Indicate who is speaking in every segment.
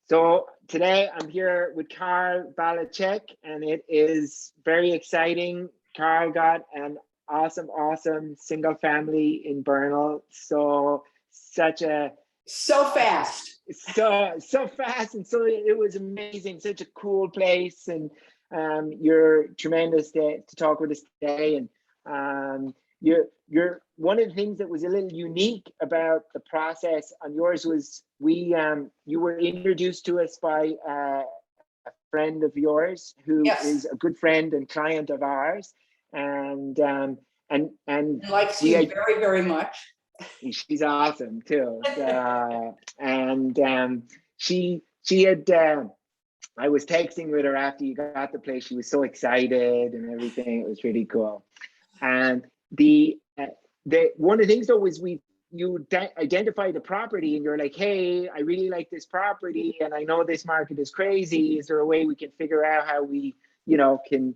Speaker 1: So today I'm here with Carl Balachek, and it is very exciting. Carl got an awesome single family in Bernal. So such a
Speaker 2: So fast.
Speaker 1: so fast, and so it was amazing. Such a cool place, and you're tremendous to talk with us today. And you're one of the things that was a little unique about the process on yours was you were introduced to us by a friend of yours who
Speaker 2: Yes.
Speaker 1: is a good friend and client of ours, and
Speaker 2: Likes you very, very much.
Speaker 1: she's awesome too. And she had I was texting with her after you got the place. She was so excited and everything. It was really cool. And the one of the things though was you identify the property and you're like, hey, I really like this property and I know this market is crazy. Is there a way we can figure out how we can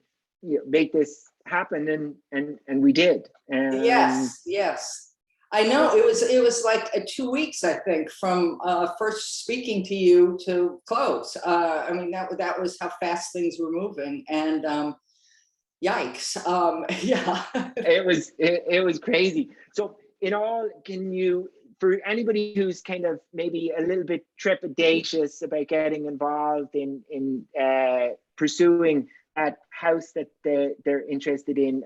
Speaker 1: make this happen? And we did. And
Speaker 2: yes. I know it was like 2 weeks, I think, from first speaking to you to close. I mean, that was how fast things were moving, and yikes. Yeah.
Speaker 1: It was crazy. So in all, can you, for anybody who's kind of maybe a little bit trepidatious about getting involved in pursuing that house that they're interested in,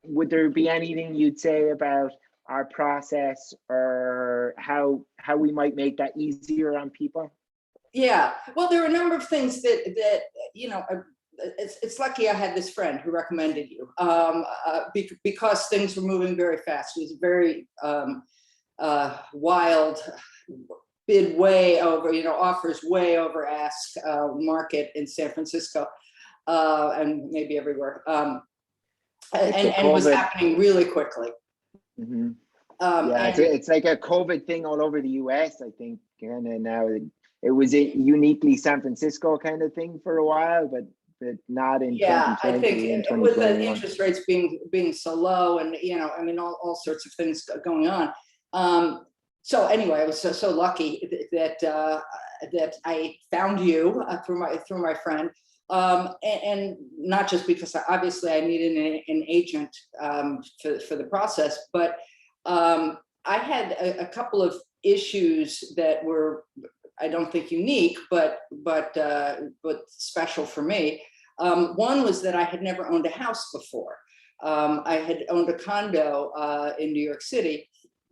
Speaker 1: would there be anything you'd say about our process or how we might make that easier on people?
Speaker 2: Yeah, well, there are a number of things that it's lucky I had this friend who recommended you, because things were moving very fast. It was a very wild, bid way over, offers way over ask market in San Francisco, and maybe everywhere. And it was happening really quickly.
Speaker 1: Mm-hmm. It's like a COVID thing all over the US, I think. And now it was a uniquely San Francisco kind of thing for a while, but not in 2020.
Speaker 2: I think with the interest rates being so low, and all sorts of things going on. So anyway, I was so lucky that I found you through my friend. And not just because obviously I needed an agent for the process, but I had a couple of issues that were, I don't think unique, but special for me. One was that I had never owned a house before. I had owned a condo in New York City,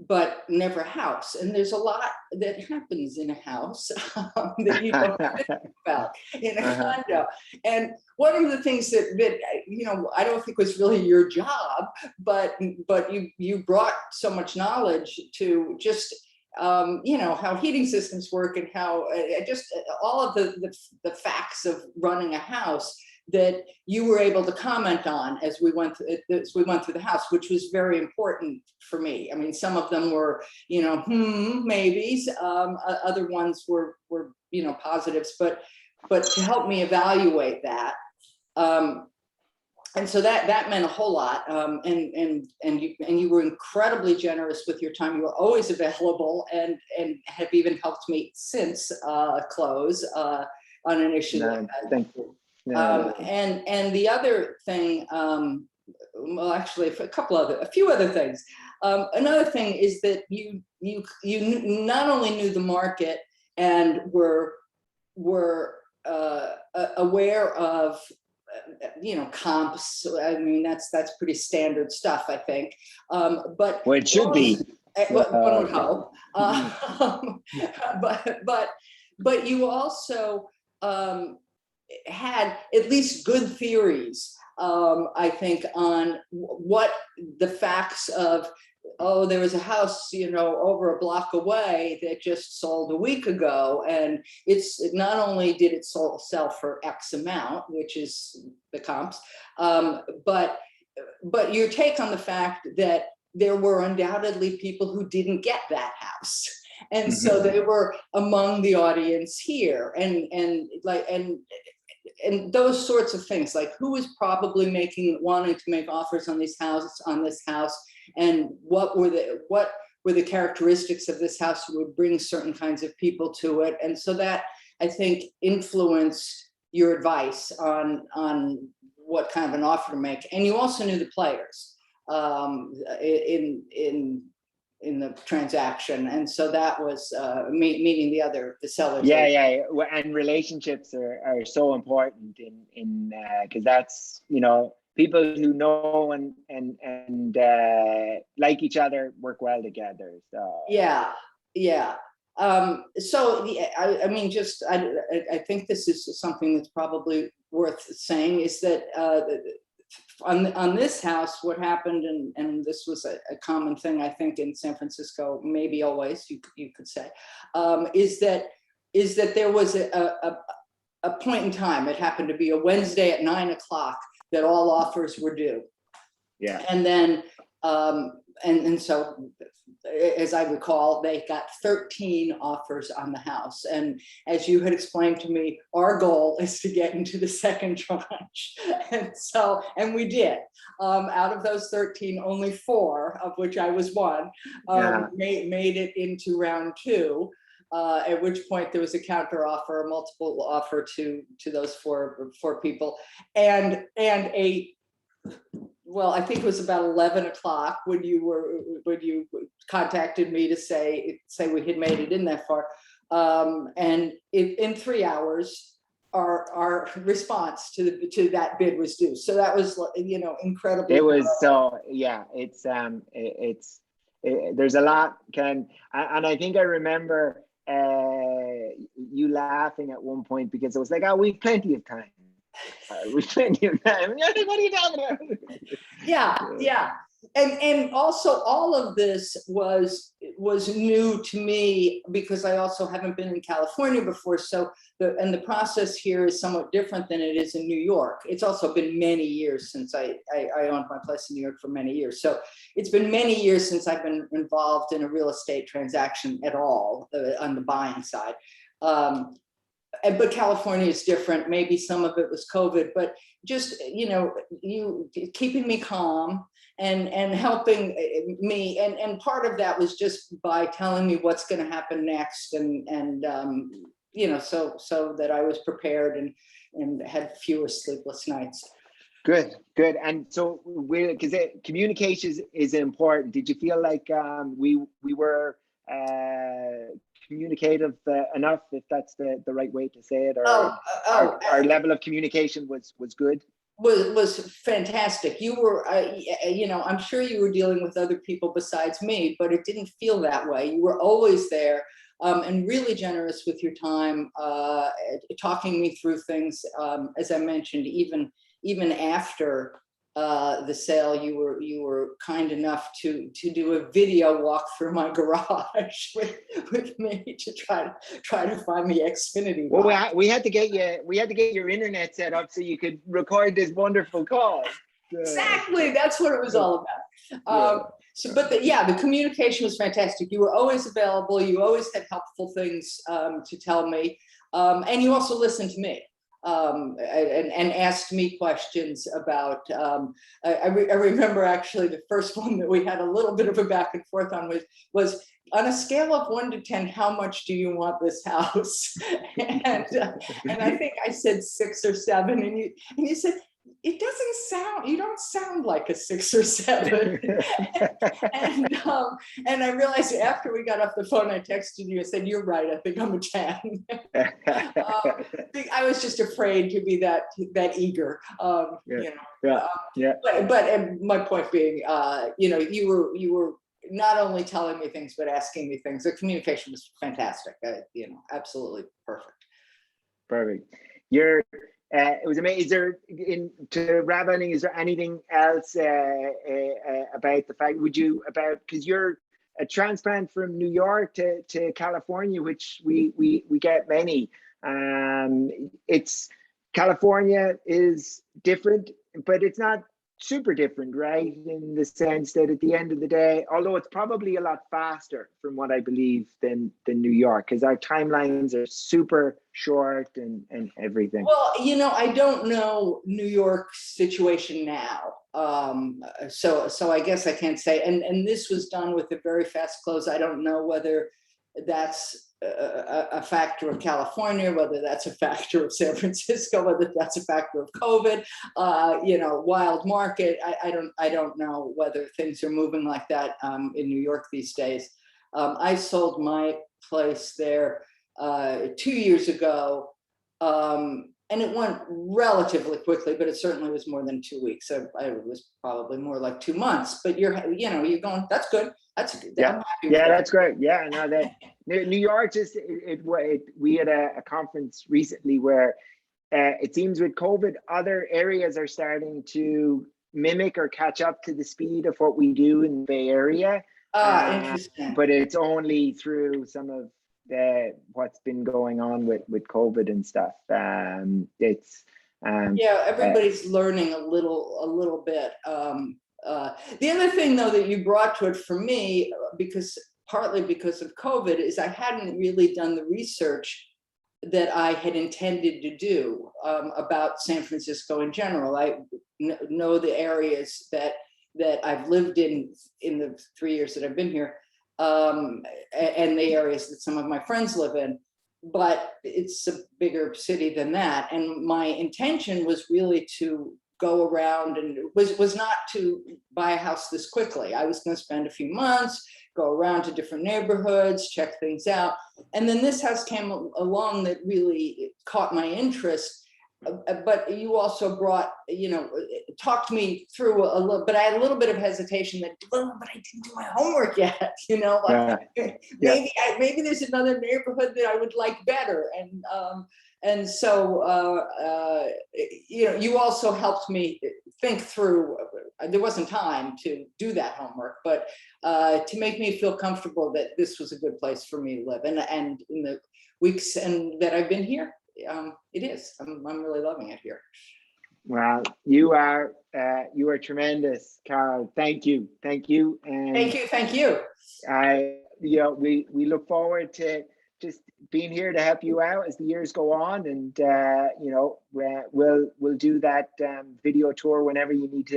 Speaker 2: but never a house. And there's a lot that happens in a house that you don't think about in a condo. And one of the things that I don't think was really your job, but you brought so much knowledge to just how heating systems work and how just all of the facts of running a house that you were able to comment on as we went through the house, which was very important for me. I mean, some of them were, maybes. Other ones were positives, but to help me evaluate that. And so that meant a whole lot. And you were incredibly generous with your time. You were always available and have even helped me since close on an issue like that.
Speaker 1: Thank you.
Speaker 2: And the other thing, well, actually, a few other things. Another thing is that you not only knew the market and were aware of comps. I mean, that's pretty standard stuff, I think. But
Speaker 1: well, it should be.
Speaker 2: One would hope. But you also had at least good theories, I think, on what the facts of, there was a house, over a block away that just sold a week ago. And not only did it sell for X amount, which is the comps, but your take on the fact that there were undoubtedly people who didn't get that house. And so they were among the audience here, and those sorts of things, like who was probably wanting to make offers on this house, and what were the characteristics of this house that would bring certain kinds of people to it. And so that I think, influenced your advice on what kind of an offer to make. And you also knew the players in the transaction, and so that was meeting the sellers.
Speaker 1: Yeah. And relationships are so important in because that's, you know, people who know and like each other work well together. So
Speaker 2: Yeah. I mean, just I think this is something that's probably worth saying, is that on this house, what happened, and this was a common thing, I think, in San Francisco, maybe always, you could say, is that there was a point in time, it happened to be a Wednesday at 9 o'clock, that all offers were due.
Speaker 1: yeah.
Speaker 2: And then, and so, as I recall, they got 13 offers on the house. And as you had explained to me, our goal is to get into the second tranche. And we did. Out of those 13, only 4, of which I was one, made it into round 2. At which point there was a counter offer, a multiple offer to those four people, and well, I think it was about 11 o'clock when you contacted me to say we had made it in that far, and in 3 hours, our response to that bid was due. So that was, you know, incredible.
Speaker 1: It was so, yeah. There's a lot, Ken, and I think I remember you laughing at one point because it was like, oh, we've plenty of time. We've plenty of time. And you're like, what are you talking about?
Speaker 2: Yeah. And also all of this was new to me because I also haven't been in California before. So the process here is somewhat different than it is in New York. It's also been many years since I owned my place in New York for many years. So it's been many years since I've been involved in a real estate transaction at all on the buying side. But California is different. Maybe some of it was COVID, but just, you know, you keeping me calm and helping me. And part of that was just by telling me what's going to happen next. And you know, so that I was prepared and had fewer sleepless nights.
Speaker 1: Good. And so because communication is important. Did you feel like we were communicative enough, if that's the right way to say it, or our level of communication was good?
Speaker 2: Was fantastic. You were, you know, I'm sure you were dealing with other people besides me, but it didn't feel that way. You were always there, and really generous with your time, talking me through things. As I mentioned, even after the sale, you were kind enough to do a video walk through my garage with me to try to find the Xfinity.
Speaker 1: Well, we had to get your internet set up so you could record this wonderful call.
Speaker 2: Exactly, that's what it was all about. The communication was fantastic. You were always available. You always had helpful things to tell me, and you also listened to me. And asked me questions about, I remember actually the first one that we had a little bit of a back and forth on was on a scale of 1 to 10, how much do you want this house? And I think I said 6 or 7, and you said, you don't sound like a 6 or 7. And I realized after we got off the phone, I texted you and said, you're right, I think I'm a 10. I was just afraid to be that eager. You know. But my point being, you know, you were not only telling me things, but asking me things. The communication was fantastic. You know, absolutely perfect.
Speaker 1: It was amazing. Is there, to wrap ending, is there anything else about the fact, because you're a transplant from New York to California, which we get many. California is different, but it's not super different, right? In the sense that at the end of the day, although it's probably a lot faster from what I believe than New York, because our timelines are super short and everything.
Speaker 2: Well, you know, I don't know New York's situation now. So I guess I can't say, and this was done with a very fast close. I don't know whether that's a factor of California, whether that's a factor of San Francisco, whether that's a factor of COVID, wild market. I don't know whether things are moving like that in New York these days. I sold my place there 2 years ago, and it went relatively quickly, but it certainly was more than 2 weeks. So it was probably more like 2 months. But you're going. That's good. That's good.
Speaker 1: Yeah, yeah, that's great. Yeah, no, that New York just we had a conference recently where it seems with COVID, other areas are starting to mimic or catch up to the speed of what we do in the Bay Area.
Speaker 2: Interesting.
Speaker 1: But it's only through some of what's been going on with COVID and stuff.
Speaker 2: Everybody's learning a little bit. The other thing, though, that you brought to it for me, partly because of COVID, is I hadn't really done the research that I had intended to do about San Francisco in general. I know the areas that I've lived in the 3 years that I've been here, and the areas that some of my friends live in, but it's a bigger city than that. And my intention was really to go around, and was not to buy a house this quickly. I was going to spend a few months, go around to different neighborhoods, check things out. And then this house came along that really caught my interest. But you also brought, talked me through a little, but I had a little bit of hesitation that, but I didn't do my homework yet, maybe there's another neighborhood that I would like better. And so, you also helped me think through, there wasn't time to do that homework, but to make me feel comfortable that this was a good place for me to live. And in the weeks that I've been here, it is. I'm really loving it here.
Speaker 1: Well, you are tremendous, Carol. Thank you. And
Speaker 2: thank you.
Speaker 1: We look forward to just being here to help you out as the years go on, and we'll do that video tour whenever you need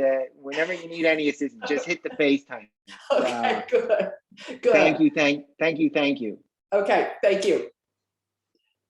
Speaker 1: any assistance. Just hit the FaceTime.
Speaker 2: Okay, good.
Speaker 1: Thank you.
Speaker 2: Okay, thank you.